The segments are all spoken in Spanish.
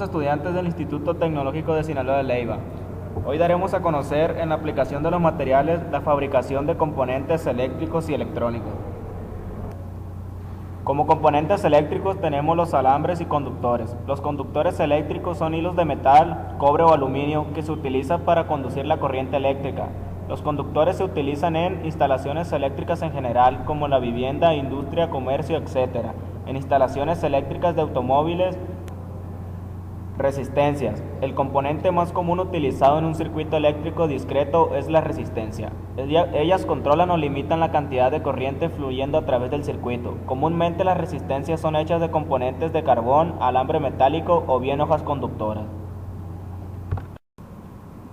Estudiantes del Instituto Tecnológico de Sinaloa de Leyva. Hoy daremos a conocer en la aplicación de los materiales la fabricación de componentes eléctricos y electrónicos. Como componentes eléctricos tenemos los alambres y conductores. Los conductores eléctricos son hilos de metal, cobre o aluminio que se utilizan para conducir la corriente eléctrica. Los conductores se utilizan en instalaciones eléctricas en general, como la vivienda, industria, comercio, etc. En instalaciones eléctricas de automóviles. Resistencias. El componente más común utilizado en un circuito eléctrico discreto es la resistencia. Ellas controlan o limitan la cantidad de corriente fluyendo a través del circuito. Comúnmente las resistencias son hechas de componentes de carbón, alambre metálico o bien hojas conductoras.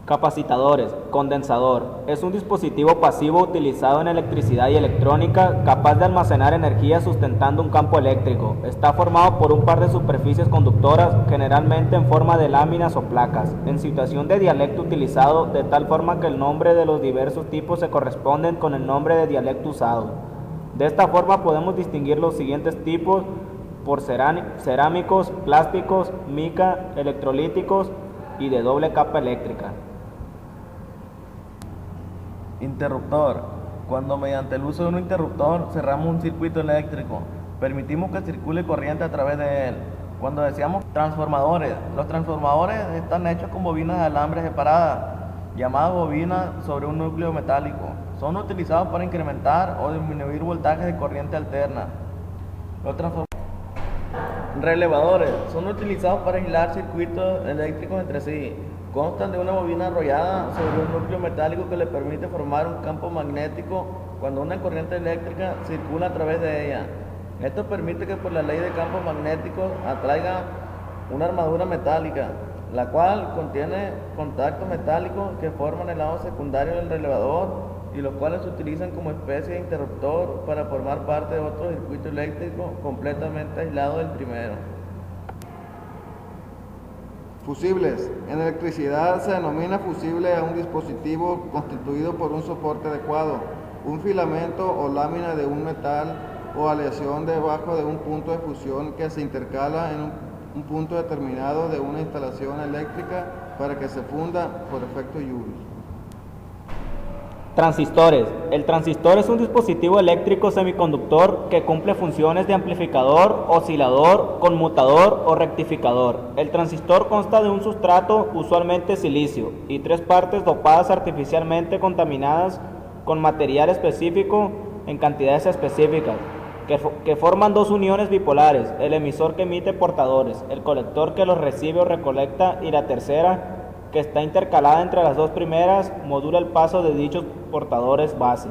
Capacitadores. Condensador. Es un dispositivo pasivo utilizado en electricidad y electrónica, capaz de almacenar energía sustentando un campo eléctrico. Está formado por un par de superficies conductoras, generalmente en forma de láminas o placas, en situación de dialecto utilizado, de tal forma que el nombre de los diversos tipos se corresponden con el nombre de dialecto usado. De esta forma podemos distinguir los siguientes tipos por cerámicos, plásticos, mica, electrolíticos y de doble capa eléctrica. Interruptor. Cuando mediante el uso de un interruptor cerramos un circuito eléctrico, permitimos que circule corriente a través de él. Cuando deseamos transformadores, los transformadores están hechos con bobinas de alambre separadas, llamadas bobinas sobre un núcleo metálico. Son utilizados para incrementar o disminuir voltajes de corriente alterna. Los relevadores son utilizados para aislar circuitos eléctricos entre sí. Constan de una bobina enrollada sobre un núcleo metálico que le permite formar un campo magnético cuando una corriente eléctrica circula a través de ella. Esto permite que por la ley de campos magnéticos atraiga una armadura metálica, la cual contiene contactos metálicos que forman el lado secundario del relevador y los cuales se utilizan como especie de interruptor para formar parte de otro circuito eléctrico completamente aislado del primero. Fusibles. En electricidad se denomina fusible a un dispositivo constituido por un soporte adecuado, un filamento o lámina de un metal o aleación debajo de un punto de fusión que se intercala en un punto determinado de una instalación eléctrica para que se funda por efecto Joule. Transistores. El transistor es un dispositivo eléctrico semiconductor que cumple funciones de amplificador, oscilador, conmutador o rectificador. El transistor consta de un sustrato, usualmente silicio, y tres partes dopadas artificialmente contaminadas con material específico en cantidades específicas, que forman dos uniones bipolares, el emisor que emite portadores, el colector que los recibe o recolecta y la tercera, que está intercalada entre las dos primeras, modula el paso de dichos portadores base.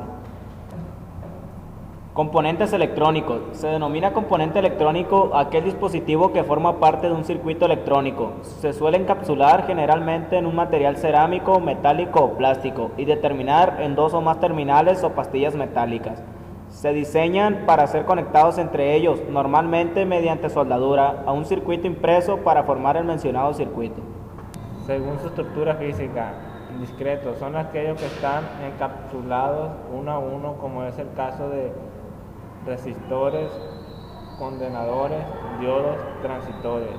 Componentes electrónicos. Se denomina componente electrónico aquel dispositivo que forma parte de un circuito electrónico. Se suele encapsular generalmente en un material cerámico, metálico o plástico y determinar en dos o más terminales o pastillas metálicas. Se diseñan para ser conectados entre ellos, normalmente mediante soldadura, a un circuito impreso para formar el mencionado circuito. Según su estructura física, discretos son aquellos que están encapsulados uno a uno, como es el caso de resistores, condensadores, diodos, transistores,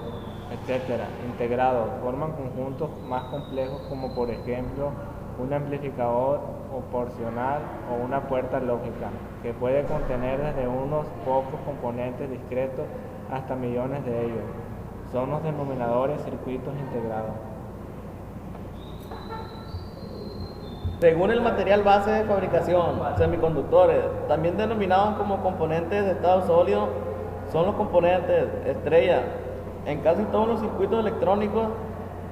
etc. Integrados, forman conjuntos más complejos como por ejemplo un amplificador proporcional o una puerta lógica, que puede contener desde unos pocos componentes discretos hasta millones de ellos. Son los denominadores circuitos integrados. Según el material base de fabricación, semiconductores, también denominados como componentes de estado sólido, son los componentes estrella. En casi todos los circuitos electrónicos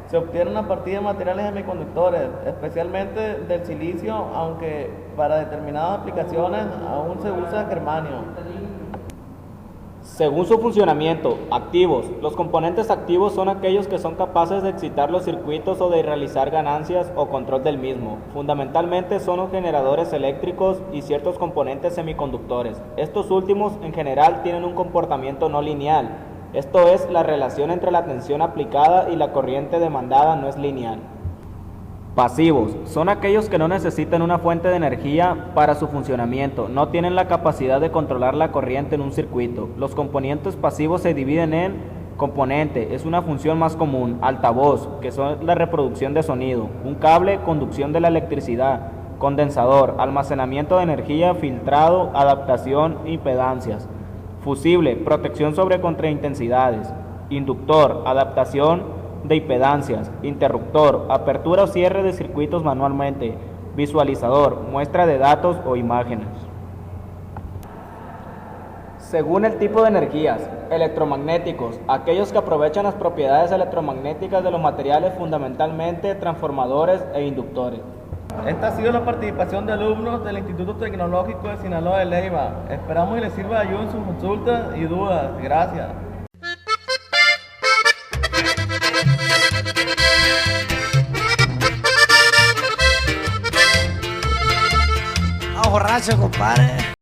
se obtienen a partir de materiales semiconductores, especialmente del silicio, aunque para determinadas aplicaciones aún se usa germanio. Según su funcionamiento, activos. Los componentes activos son aquellos que son capaces de excitar los circuitos o de realizar ganancias o control del mismo. Fundamentalmente son los generadores eléctricos y ciertos componentes semiconductores. Estos últimos, en general, tienen un comportamiento no lineal. Esto es, la relación entre la tensión aplicada y la corriente demandada no es lineal. Pasivos son aquellos que no necesitan una fuente de energía para su funcionamiento, no tienen la capacidad de controlar la corriente en un circuito. Los componentes pasivos se dividen en Componente es una función más común. Altavoz, que son la reproducción de sonido. Un cable, conducción de la electricidad. Condensador, almacenamiento de energía, filtrado, adaptación, impedancias. Fusible, protección sobre contraintensidades. Inductor, adaptación de impedancias. Interruptor, apertura o cierre de circuitos manualmente. Visualizador, muestra de datos o imágenes. Según el tipo de energías, electromagnéticos, aquellos que aprovechan las propiedades electromagnéticas de los materiales, fundamentalmente transformadores e inductores. Esta ha sido la participación de alumnos del Instituto Tecnológico de Sinaloa de Leiva. Esperamos y les sirva de ayuda en sus consultas y dudas. Gracias. Borracho, compadre.